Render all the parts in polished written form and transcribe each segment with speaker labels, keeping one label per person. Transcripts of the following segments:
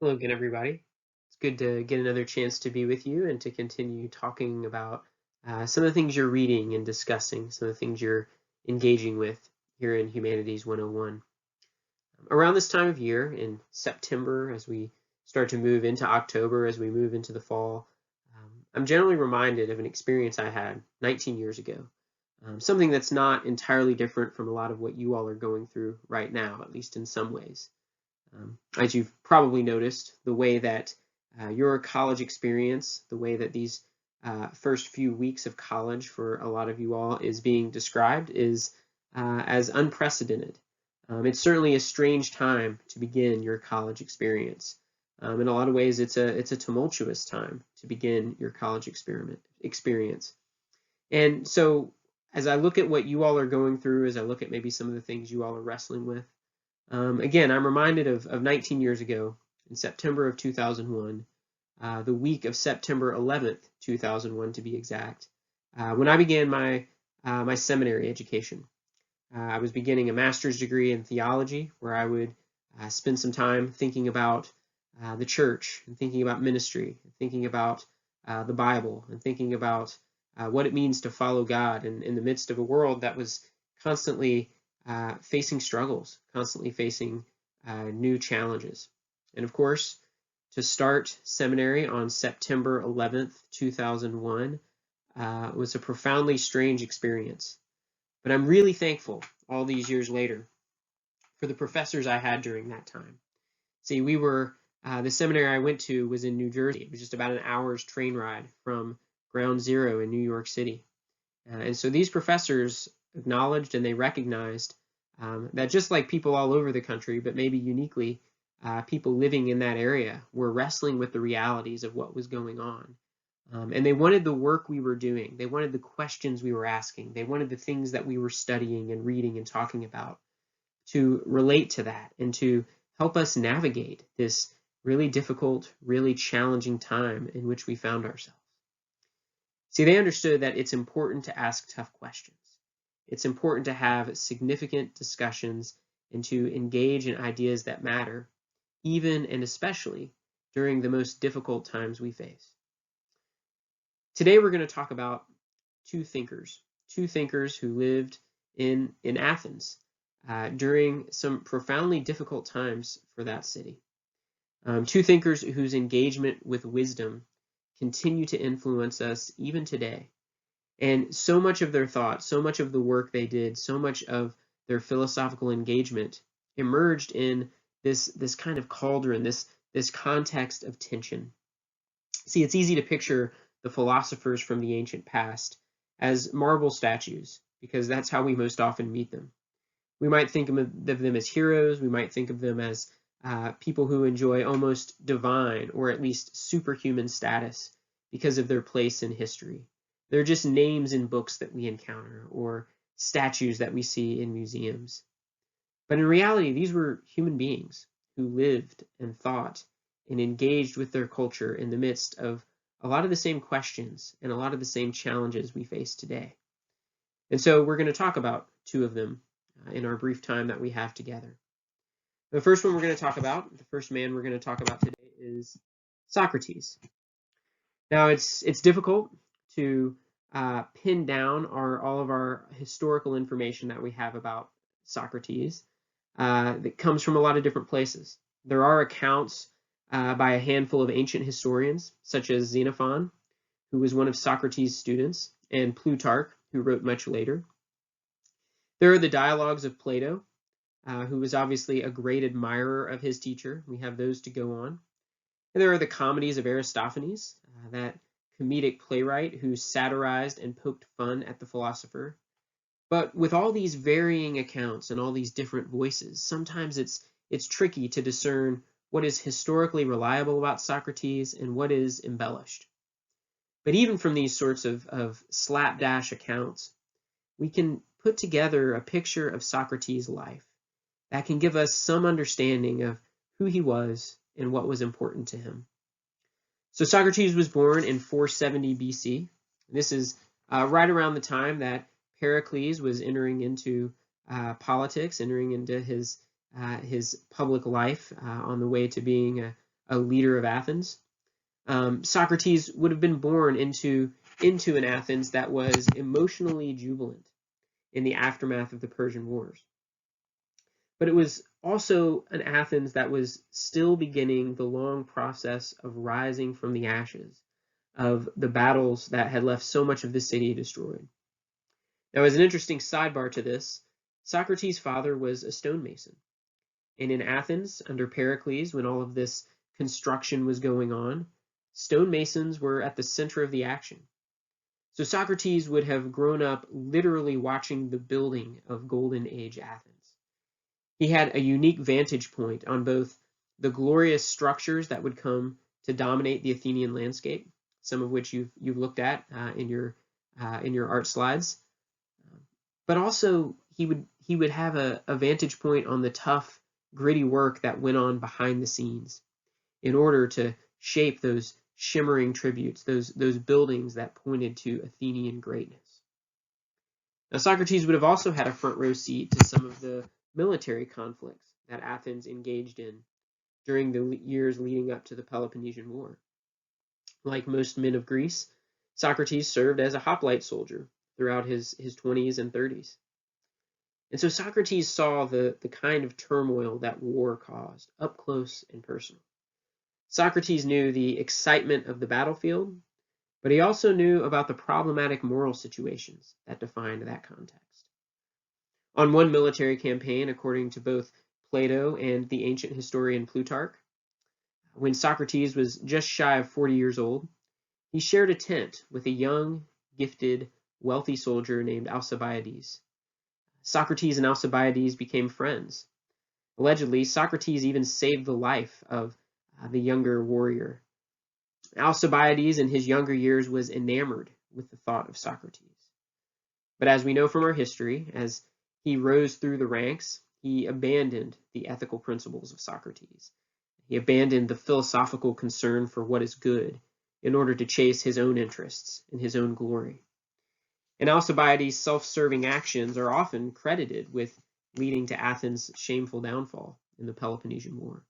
Speaker 1: Hello again, everybody. It's good to get another chance to be with you and to continue talking about some of the things you're reading and discussing, some of the things you're engaging with here in Humanities 101. Around this time of year, in September, as we start to move into October, as we move into the fall, I'm generally reminded of an experience I had 19 years ago. Something that's not entirely different from a lot of what you all are going through right now, at least in some ways. As you've probably noticed, the way that your college experience, the way that these first few weeks of college for a lot of you all is being described is as unprecedented. It's certainly a strange time to begin your college experience. In a lot of ways, it's a tumultuous time to begin your college experience. And so, as I look at what you all are going through, as I look at maybe some of the things you all are wrestling with, again, I'm reminded of 19 years ago, in September of 2001, the week of September 11th, 2001 to be exact, when I began my seminary education. I was beginning a master's degree in theology, where I would spend some time thinking about the church, and thinking about ministry, and thinking about the Bible, and thinking about what it means to follow God in the midst of a world that was constantly facing struggles, constantly facing new challenges. And of course, to start seminary on September 11th, 2001, was a profoundly strange experience. But I'm really thankful all these years later for the professors I had during that time. See, the seminary I went to was in New Jersey. It was just about an hour's train ride from Ground Zero in New York City. And so these professors acknowledged and they recognized that just like people all over the country, but maybe uniquely, people living in that area were wrestling with the realities of what was going on. And they wanted the work we were doing. They wanted the questions we were asking. They wanted the things that we were studying and reading and talking about to relate to that and to help us navigate this really difficult, really challenging time in which we found ourselves. See, they understood that it's important to ask tough questions. It's important to have significant discussions and to engage in ideas that matter, even and especially during the most difficult times we face. Today, we're going to talk about two thinkers who lived in Athens during some profoundly difficult times for that city. Two thinkers whose engagement with wisdom continue to influence us even today. And so much of their thought, so much of the work they did, so much of their philosophical engagement emerged in this kind of cauldron, this context of tension. See, it's easy to picture the philosophers from the ancient past as marble statues, because that's how we most often meet them. We might think of them as heroes, we might think of them as people who enjoy almost divine or at least superhuman status because of their place in history. They're just names in books that we encounter or statues that we see in museums. But in reality, these were human beings who lived and thought and engaged with their culture in the midst of a lot of the same questions and a lot of the same challenges we face today. And so we're going to talk about two of them in our brief time that we have together. The first one we're going to talk about, the first man we're going to talk about today is Socrates. Now, it's difficult to pin down all of our historical information that we have about Socrates that comes from a lot of different places. There are accounts by a handful of ancient historians, such as Xenophon, who was one of Socrates' students, and Plutarch, who wrote much later. There are the dialogues of Plato, who was obviously a great admirer of his teacher. We have those to go on. And there are the comedies of Aristophanes, that comedic playwright who satirized and poked fun at the philosopher. But with all these varying accounts and all these different voices, sometimes it's tricky to discern what is historically reliable about Socrates and what is embellished. But even from these sorts of slapdash accounts, we can put together a picture of Socrates' life that can give us some understanding of who he was and what was important to him. So Socrates was born in 470 BC. This is right around the time that Pericles was entering into politics, entering into his public life on the way to being a leader of Athens. Socrates would have been born into an Athens that was emotionally jubilant in the aftermath of the Persian Wars. But it was also an Athens that was still beginning the long process of rising from the ashes of the battles that had left so much of the city destroyed. Now, as an interesting sidebar to this, Socrates' father was a stonemason. And in Athens, under Pericles, when all of this construction was going on, stonemasons were at the center of the action. So Socrates would have grown up literally watching the building of Golden Age Athens. He had a unique vantage point on both the glorious structures that would come to dominate the Athenian landscape, some of which you've looked at in your art slides, but also he would have a vantage point on the tough, gritty work that went on behind the scenes in order to shape those shimmering tributes, those buildings that pointed to Athenian greatness. Now, Socrates would have also had a front row seat to some of the military conflicts that Athens engaged in during the years leading up to the Peloponnesian War. Like most men of Greece, Socrates served as a hoplite soldier throughout his 20s and 30s. And so Socrates saw the kind of turmoil that war caused up close and personal. Socrates knew the excitement of the battlefield, but he also knew about the problematic moral situations that defined that context. On one military campaign, according to both Plato and the ancient historian Plutarch, when Socrates was just shy of 40 years old, he shared a tent with a young, gifted, wealthy soldier named Alcibiades. Socrates and Alcibiades became friends. Allegedly, Socrates even saved the life of the younger warrior. Alcibiades in his younger years was enamored with the thought of Socrates. But as we know from our history, as he rose through the ranks, he abandoned the ethical principles of Socrates. He abandoned the philosophical concern for what is good in order to chase his own interests and his own glory. And Alcibiades' self-serving actions are often credited with leading to Athens' shameful downfall in the Peloponnesian War.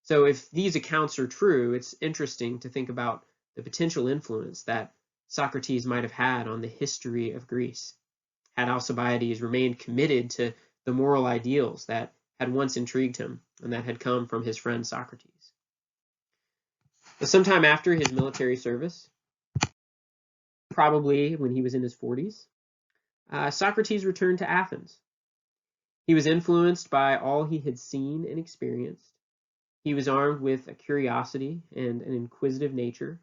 Speaker 1: So if these accounts are true, it's interesting to think about the potential influence that Socrates might have had on the history of Greece, had Alcibiades remained committed to the moral ideals that had once intrigued him and that had come from his friend Socrates. But sometime after his military service, probably when he was in his 40s, Socrates returned to Athens. He was influenced by all he had seen and experienced. He was armed with a curiosity and an inquisitive nature.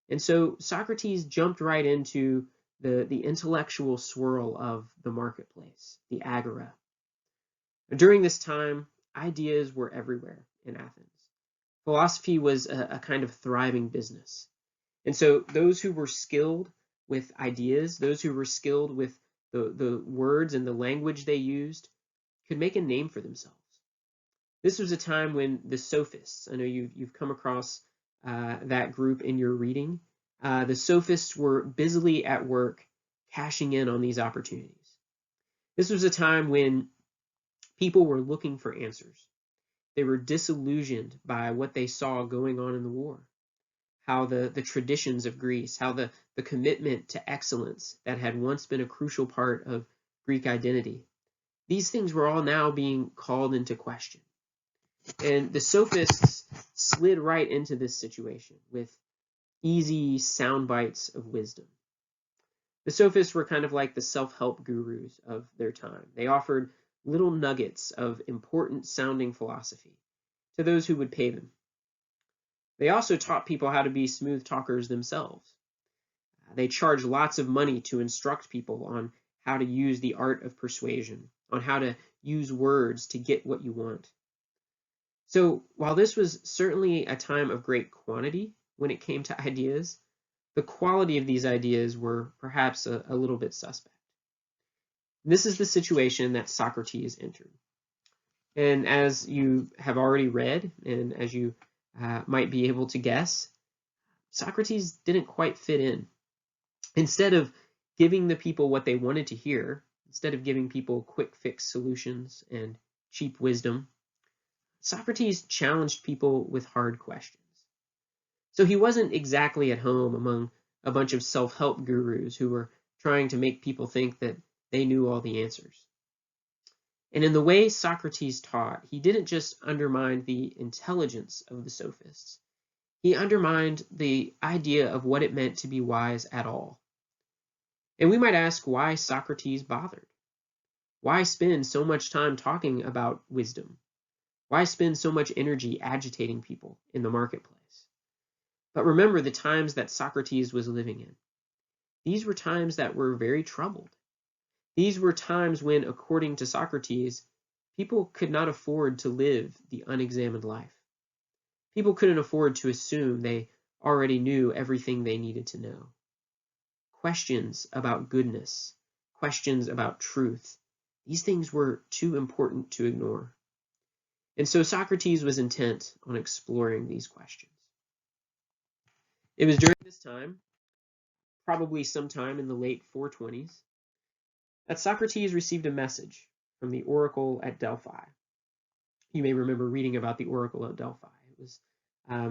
Speaker 1: And so Socrates jumped right into the intellectual swirl of the marketplace, the agora. During this time, ideas were everywhere in Athens. Philosophy was a kind of thriving business. And so those who were skilled with ideas, those who were skilled with the words and the language they used, could make a name for themselves. This was a time when the sophists, I know you've come across that group in your reading, the sophists were busily at work cashing in on these opportunities. This was a time when people were looking for answers. They were disillusioned by what they saw going on in the war, how the traditions of Greece, how the commitment to excellence that had once been a crucial part of Greek identity. These things were all now being called into question. And the sophists slid right into this situation with easy sound bites of wisdom. The sophists were kind of like the self-help gurus of their time. They offered little nuggets of important sounding philosophy to those who would pay them. They also taught people how to be smooth talkers themselves. They charged lots of money to instruct people on how to use the art of persuasion, on how to use words to get what you want. So while this was certainly a time of great quantity when it came to ideas, the quality of these ideas were perhaps a little bit suspect. This is the situation that Socrates entered. And as you have already read, and as you might be able to guess, Socrates didn't quite fit in. Instead of giving the people what they wanted to hear, instead of giving people quick fix solutions and cheap wisdom, Socrates challenged people with hard questions. So he wasn't exactly at home among a bunch of self-help gurus who were trying to make people think that they knew all the answers. And in the way Socrates taught, he didn't just undermine the intelligence of the sophists. He undermined the idea of what it meant to be wise at all. And we might ask why Socrates bothered. Why spend so much time talking about wisdom? Why spend so much energy agitating people in the marketplace? But remember the times that Socrates was living in. These were times that were very troubled. These were times when, according to Socrates, people could not afford to live the unexamined life. People couldn't afford to assume they already knew everything they needed to know. Questions about goodness, questions about truth, these things were too important to ignore. And so Socrates was intent on exploring these questions. It was during this time, probably sometime in the late 420s, that Socrates received a message from the oracle at Delphi. You may remember reading about the oracle at Delphi.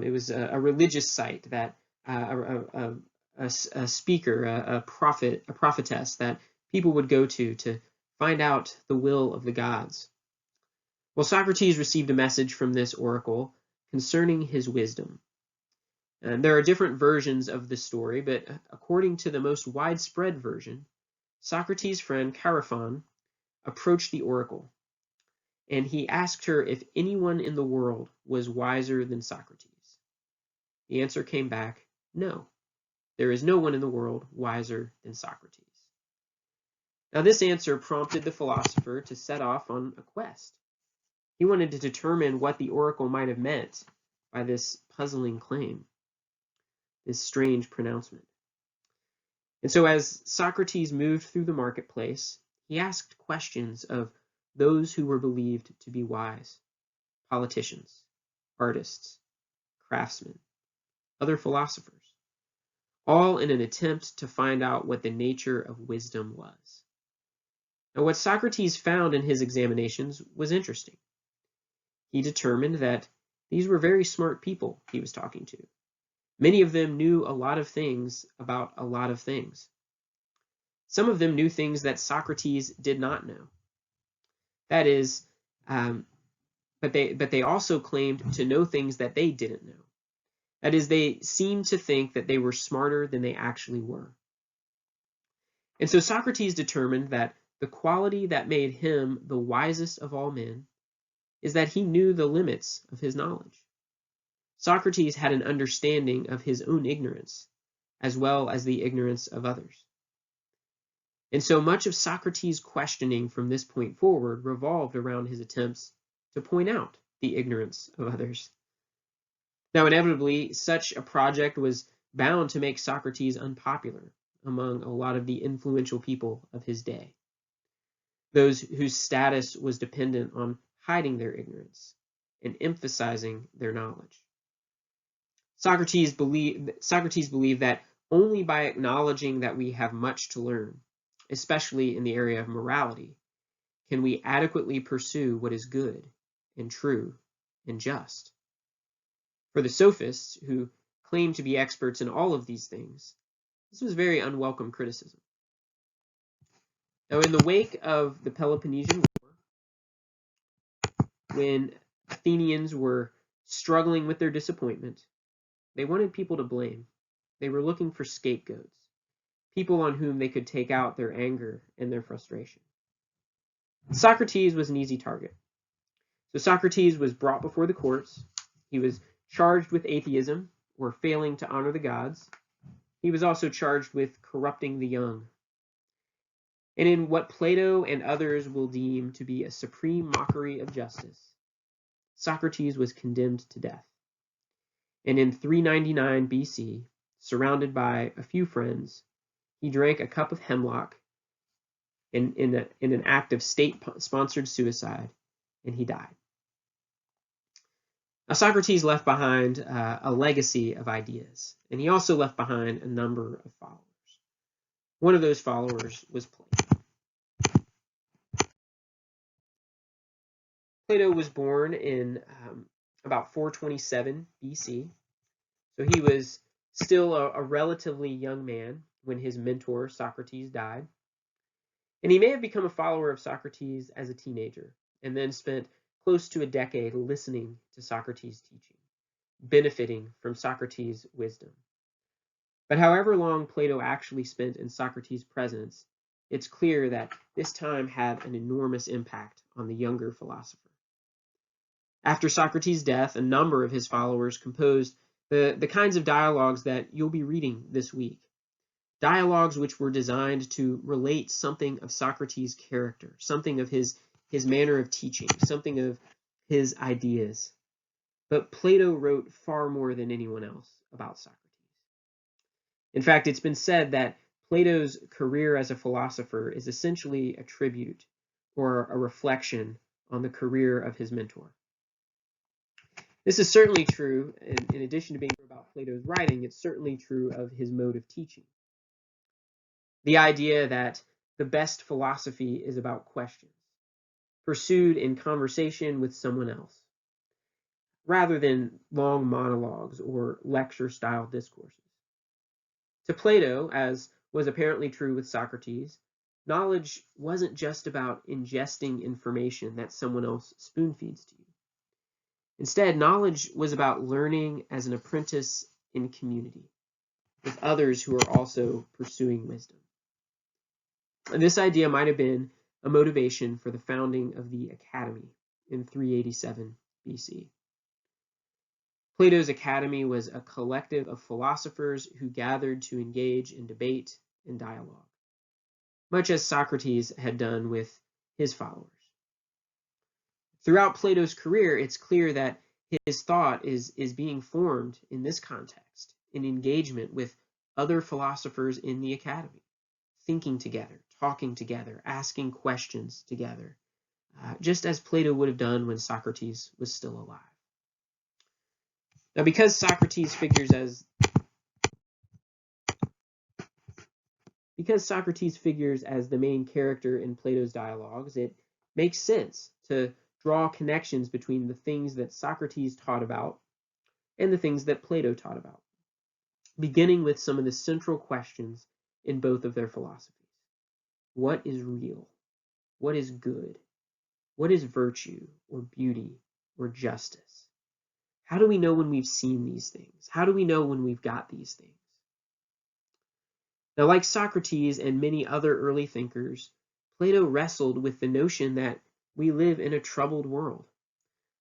Speaker 1: It was a religious site that a speaker, a prophet, a prophetess that people would go to find out the will of the gods. Well, Socrates received a message from this oracle concerning his wisdom. And there are different versions of the story, but according to the most widespread version, Socrates' friend Chaerephon approached the oracle, and he asked her if anyone in the world was wiser than Socrates. The answer came back, no, there is no one in the world wiser than Socrates. Now, this answer prompted the philosopher to set off on a quest. He wanted to determine what the oracle might have meant by this puzzling claim, this strange pronouncement. And so as Socrates moved through the marketplace, he asked questions of those who were believed to be wise, politicians, artists, craftsmen, other philosophers, all in an attempt to find out what the nature of wisdom was. Now, what Socrates found in his examinations was interesting. He determined that these were very smart people he was talking to. Many of them knew a lot of things about a lot of things. Some of them knew things that Socrates did not know. That is, but they also claimed to know things that they didn't know. That is, they seemed to think that they were smarter than they actually were. And so Socrates determined that the quality that made him the wisest of all men is that he knew the limits of his knowledge. Socrates had an understanding of his own ignorance, as well as the ignorance of others. And so much of Socrates' questioning from this point forward revolved around his attempts to point out the ignorance of others. Now, inevitably, such a project was bound to make Socrates unpopular among a lot of the influential people of his day, those whose status was dependent on hiding their ignorance and emphasizing their knowledge. Socrates believed that only by acknowledging that we have much to learn, especially in the area of morality, can we adequately pursue what is good and true and just. For the sophists, who claimed to be experts in all of these things, this was very unwelcome criticism. Now, in the wake of the Peloponnesian War, when Athenians were struggling with their disappointment, they wanted people to blame. They were looking for scapegoats, people on whom they could take out their anger and their frustration. Socrates was an easy target. So Socrates was brought before the courts. He was charged with atheism, or failing to honor the gods. He was also charged with corrupting the young. And in what Plato and others will deem to be a supreme mockery of justice, Socrates was condemned to death. And in 399 BC, surrounded by a few friends, he drank a cup of hemlock in an act of state-sponsored suicide, and he died. Now, Socrates left behind a legacy of ideas, and he also left behind a number of followers. One of those followers was Plato. Plato was born in about 427 BC, so he was still a relatively young man when his mentor Socrates died. And he may have become a follower of Socrates as a teenager, and then spent close to a decade listening to Socrates' teaching, benefiting from Socrates' wisdom. But however long Plato actually spent in Socrates' presence, it's clear that this time had an enormous impact on the younger philosopher. After Socrates' death, a number of his followers composed the kinds of dialogues that you'll be reading this week. Dialogues which were designed to relate something of Socrates' character, something of his manner of teaching, something of his ideas. But Plato wrote far more than anyone else about Socrates. In fact, it's been said that Plato's career as a philosopher is essentially a tribute or a reflection on the career of his mentor. This is certainly true, and in addition to being true about Plato's writing, it's certainly true of his mode of teaching. The idea that the best philosophy is about questions, pursued in conversation with someone else, rather than long monologues or lecture-style discourses. To Plato, as was apparently true with Socrates, knowledge wasn't just about ingesting information that someone else spoon-feeds to you. Instead, knowledge was about learning as an apprentice in community, with others who are also pursuing wisdom. And this idea might have been a motivation for the founding of the Academy in 387 BC. Plato's Academy was a collective of philosophers who gathered to engage in debate and dialogue, much as Socrates had done with his followers. Throughout Plato's career, it's clear that his thought is being formed in this context, in engagement with other philosophers in the Academy, thinking together, talking together, asking questions together, just as Plato would have done when Socrates was still alive. Now, because Socrates figures as the main character in Plato's dialogues, it makes sense to draw connections between the things that Socrates taught about and the things that Plato taught about, beginning with some of the central questions in both of their philosophies. What is real? What is good? What is virtue or beauty or justice? How do we know when we've seen these things? How do we know when we've got these things? Now, like Socrates and many other early thinkers, Plato wrestled with the notion that we live in a troubled world,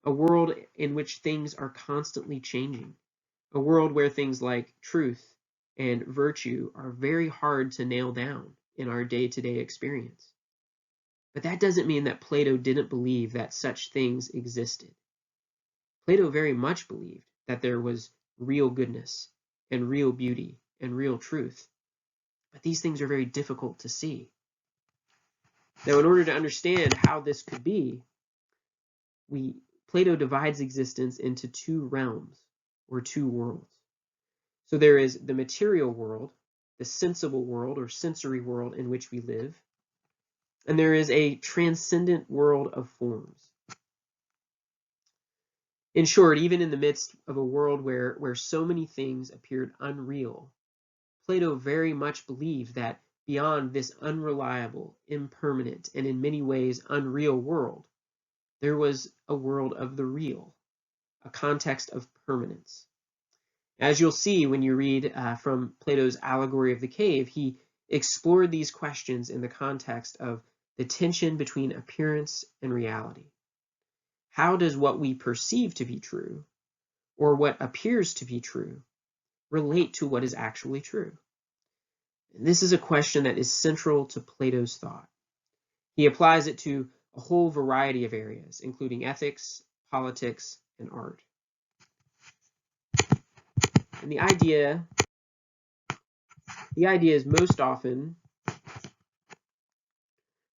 Speaker 1: a world in which things are constantly changing, a world where things like truth and virtue are very hard to nail down in our day-to-day experience. But that doesn't mean that Plato didn't believe that such things existed. Plato very much believed that there was real goodness and real beauty and real truth. But these things are very difficult to see. Now, in order to understand how this could be, Plato divides existence into two realms, or two worlds. So there is the material world, the sensible world or sensory world in which we live, and there is a transcendent world of forms. In short, even in the midst of a world where so many things appeared unreal, Plato very much believed that beyond this unreliable, impermanent, and in many ways unreal world, there was a world of the real, a context of permanence. As you'll see when you read from Plato's Allegory of the Cave, he explored these questions in the context of the tension between appearance and reality. How does what we perceive to be true, or what appears to be true, relate to what is actually true? And this is a question that is central to Plato's thought. He applies it to a whole variety of areas, including ethics, politics, and art. And the idea is most often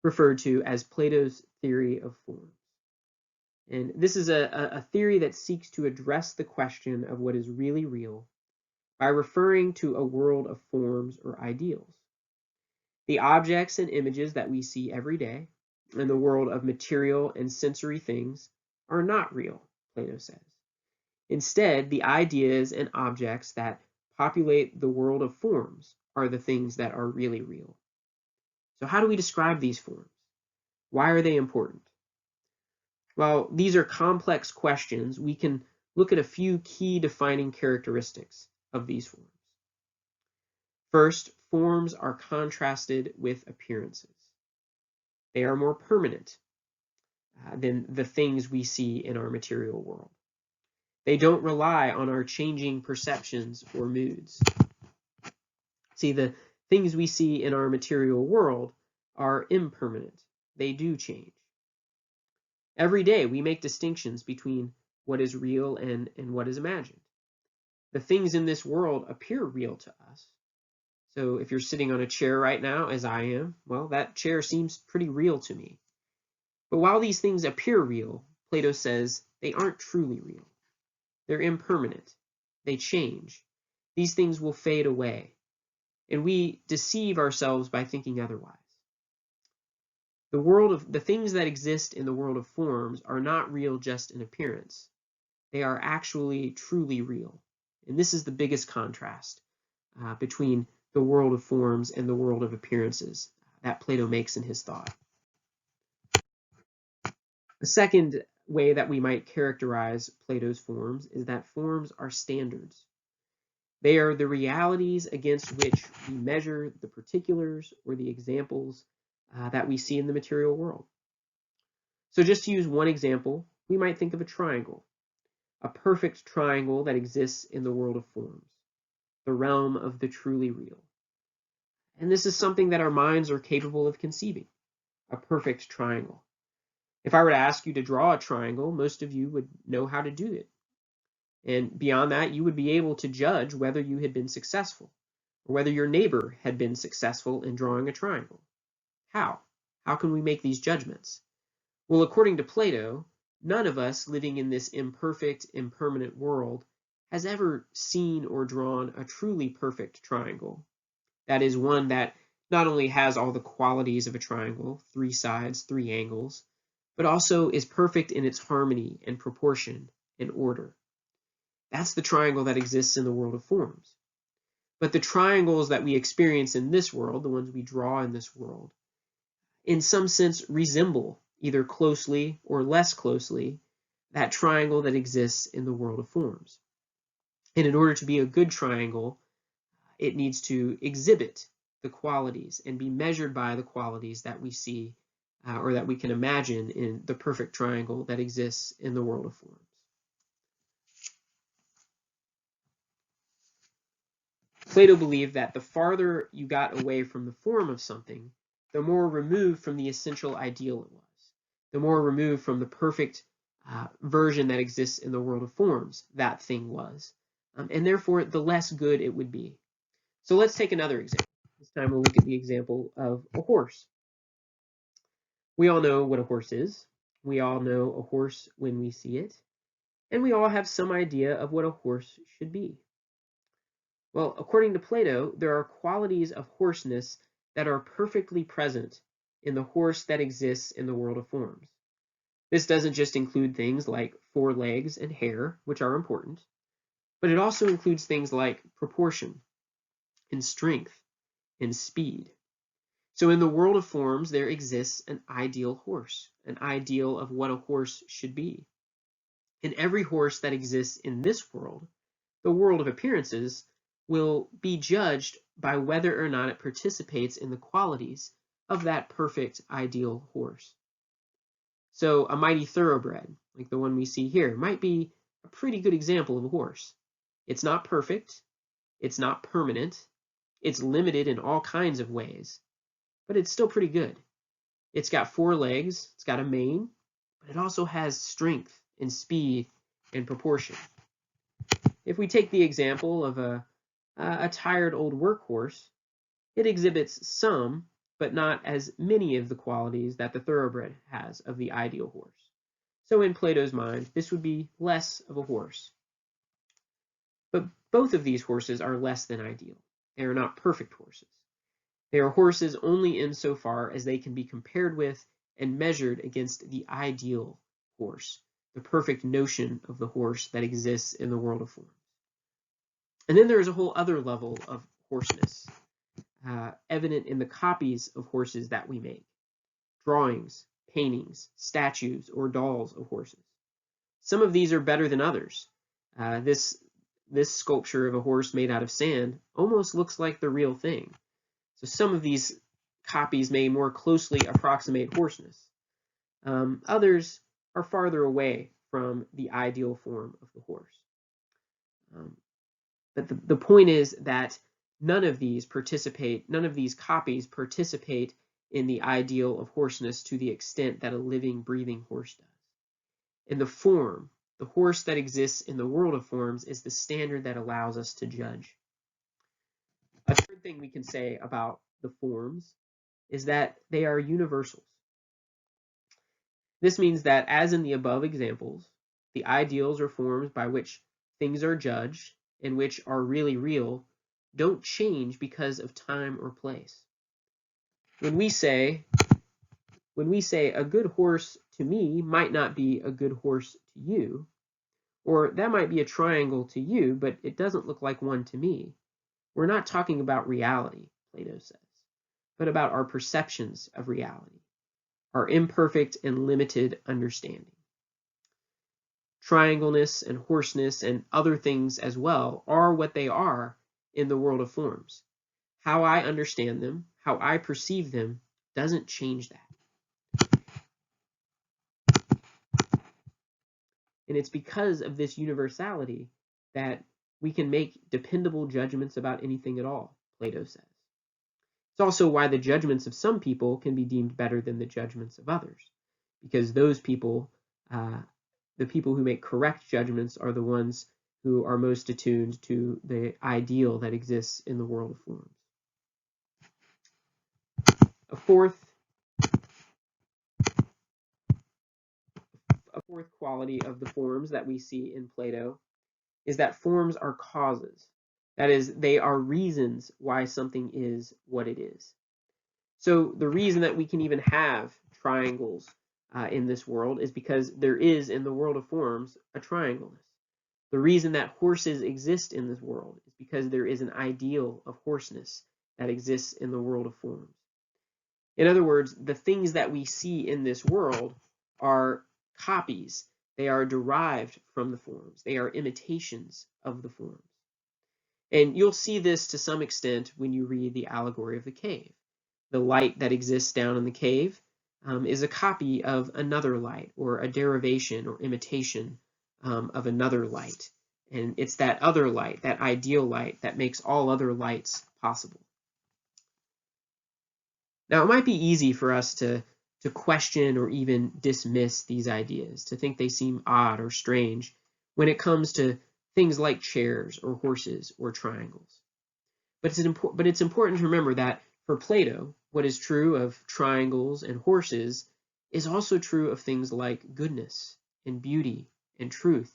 Speaker 1: referred to as Plato's theory of forms. And this is a theory that seeks to address the question of what is really real by referring to a world of forms or ideals. The objects and images that we see every day in the world of material and sensory things are not real, Plato says. Instead, the ideas and objects that populate the world of forms are the things that are really real. So how do we describe these forms? Why are they important? While these are complex questions, we can look at a few key defining characteristics of these forms. First, forms are contrasted with appearances. They are more permanent than the things we see in our material world. They don't rely on our changing perceptions or moods. See, the things we see in our material world are impermanent. They do change. Every day we make distinctions between what is real and what is imagined. The things in this world appear real to us. So if you're sitting on a chair right now, as I am, well, that chair seems pretty real to me. But while these things appear real, Plato says they aren't truly real. They're impermanent. They change. These things will fade away. And we deceive ourselves by thinking otherwise. The things that exist in the world of forms are not real just in appearance. They are actually truly real. And this is the biggest contrast between the world of forms and the world of appearances that Plato makes in his thought. The second way that we might characterize Plato's forms is that forms are standards. They are the realities against which we measure the particulars or the examples that we see in the material world. So just to use one example, we might think of a triangle, a perfect triangle that exists in the world of forms, the realm of the truly real. And this is something that our minds are capable of conceiving, a perfect triangle. If I were to ask you to draw a triangle, most of you would know how to do it. And beyond that, you would be able to judge whether you had been successful or whether your neighbor had been successful in drawing a triangle. How? How can we make these judgments? Well, according to Plato, none of us living in this imperfect, impermanent world has ever seen or drawn a truly perfect triangle. That is one that not only has all the qualities of a triangle, 3 sides, 3 angles, but also is perfect in its harmony and proportion and order. That's the triangle that exists in the world of forms. But the triangles that we experience in this world, the ones we draw in this world, in some sense resemble, either closely or less closely, that triangle that exists in the world of forms. And in order to be a good triangle, it needs to exhibit the qualities and be measured by the qualities that we see or that we can imagine in the perfect triangle that exists in the world of forms. Plato believed that the farther you got away from the form of something, the more removed from the essential ideal it was, the more removed from the perfect version that exists in the world of forms that thing was, and therefore the less good it would be. So let's take another example. This time we'll look at the example of a horse. We all know what a horse is. We all know a horse when we see it, and we all have some idea of what a horse should be. Well, according to Plato, there are qualities of horseness that are perfectly present in the horse that exists in the world of forms. This doesn't just include things like 4 legs and hair, which are important, but it also includes things like proportion and strength and speed. So in the world of forms, there exists an ideal horse, an ideal of what a horse should be. And every horse that exists in this world, the world of appearances, will be judged by whether or not it participates in the qualities of that perfect ideal horse. So a mighty thoroughbred, like the one we see here, might be a pretty good example of a horse. It's not perfect, it's not permanent, it's limited in all kinds of ways, but it's still pretty good. It's got 4 legs, it's got a mane, but it also has strength and speed and proportion. If we take the example of a tired old workhorse, it exhibits some, but not as many of the qualities that the thoroughbred has of the ideal horse. So in Plato's mind, this would be less of a horse. But both of these horses are less than ideal. They are not perfect horses. They are horses only insofar as they can be compared with and measured against the ideal horse, the perfect notion of the horse that exists in the world of forms. And then there is a whole other level of horseness, evident in the copies of horses that we make, drawings, paintings, statues, or dolls of horses. Some of these are better than others. This sculpture of a horse made out of sand almost looks like the real thing. So some of these copies may more closely approximate horseness. Others are farther away from the ideal form of the horse. But the point is that none of these copies participate in the ideal of horseness to the extent that a living, breathing horse does. In the form, the horse that exists in the world of forms is the standard that allows us to judge. A third thing we can say about the forms is that they are universals. This means that, as in the above examples, the ideals or forms by which things are judged and which are really real don't change because of time or place. When we say a good horse to me might not be a good horse to you, or that might be a triangle to you, but it doesn't look like one to me, we're not talking about reality, Plato says, but about our perceptions of reality, our imperfect and limited understanding. Triangleness and horseness and other things as well are what they are in the world of forms. How I understand them, how I perceive them, doesn't change that. And it's because of this universality that we can make dependable judgments about anything at all, Plato says. It's also why the judgments of some people can be deemed better than the judgments of others, because those people, the people who make correct judgments, are the ones who are most attuned to the ideal that exists in the world of forms. A fourth quality of the forms that we see in Plato is that forms are causes. That is, they are reasons why something is what it is. So the reason that we can even have triangles in this world is because there is, in the world of forms, a triangleness. The reason that horses exist in this world is because there is an ideal of horseness that exists in the world of forms. In other words, the things that we see in this world are copies. They are derived from the forms. They are imitations of the forms. And you'll see this to some extent when you read the allegory of the cave. The light that exists down in the cave is a copy of another light, or a derivation or imitation of another light. And it's that other light, that ideal light, that makes all other lights possible. Now, it might be easy for us to question or even dismiss these ideas, to think they seem odd or strange when it comes to things like chairs or horses or triangles. But it's important to remember that for Plato, what is true of triangles and horses is also true of things like goodness and beauty and truth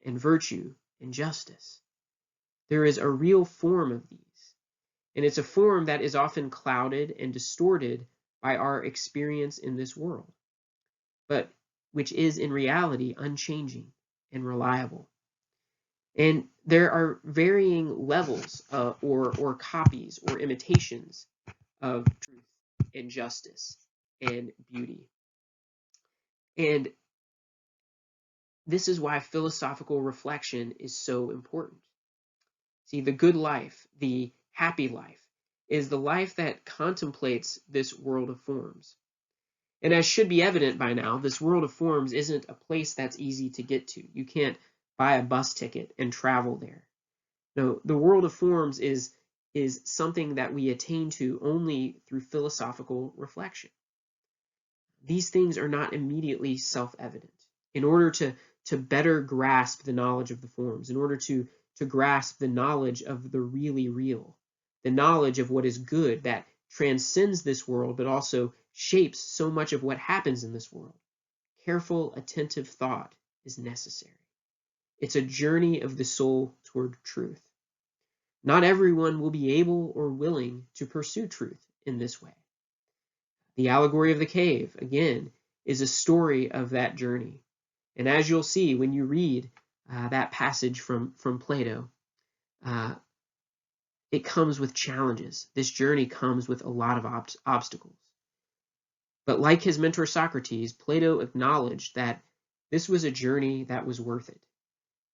Speaker 1: and virtue and justice. There is a real form of these. And it's a form that is often clouded and distorted by our experience in this world, but which is in reality unchanging and reliable. And there are varying levels or copies or imitations of truth and justice and beauty. And this is why philosophical reflection is so important. See, the good life, the happy life, is the life that contemplates this world of forms. And as should be evident by now, this world of forms isn't a place that's easy to get to. You can't buy a bus ticket and travel there. No, the world of forms is something that we attain to only through philosophical reflection. These things are not immediately self-evident. In order to better grasp the knowledge of the forms, in order to grasp the knowledge of the really real, the knowledge of what is good that transcends this world, but also shapes so much of what happens in this world, careful, attentive thought is necessary. It's a journey of the soul toward truth. Not everyone will be able or willing to pursue truth in this way. The allegory of the cave, again, is a story of that journey. And as you'll see when you read that passage from Plato, uh, it comes with challenges. This journey comes with a lot of obstacles. But like his mentor Socrates, Plato acknowledged that this was a journey that was worth it.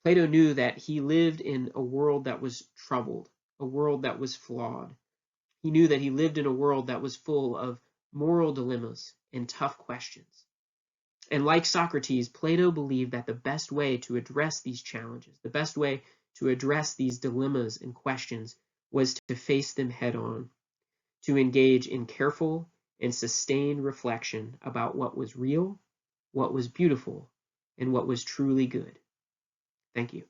Speaker 1: Plato knew that he lived in a world that was troubled, a world that was flawed. He knew that he lived in a world that was full of moral dilemmas and tough questions. And like Socrates, Plato believed that the best way to address these challenges, the best way to address these dilemmas and questions, was to face them head on, to engage in careful and sustained reflection about what was real, what was beautiful, and what was truly good. Thank you.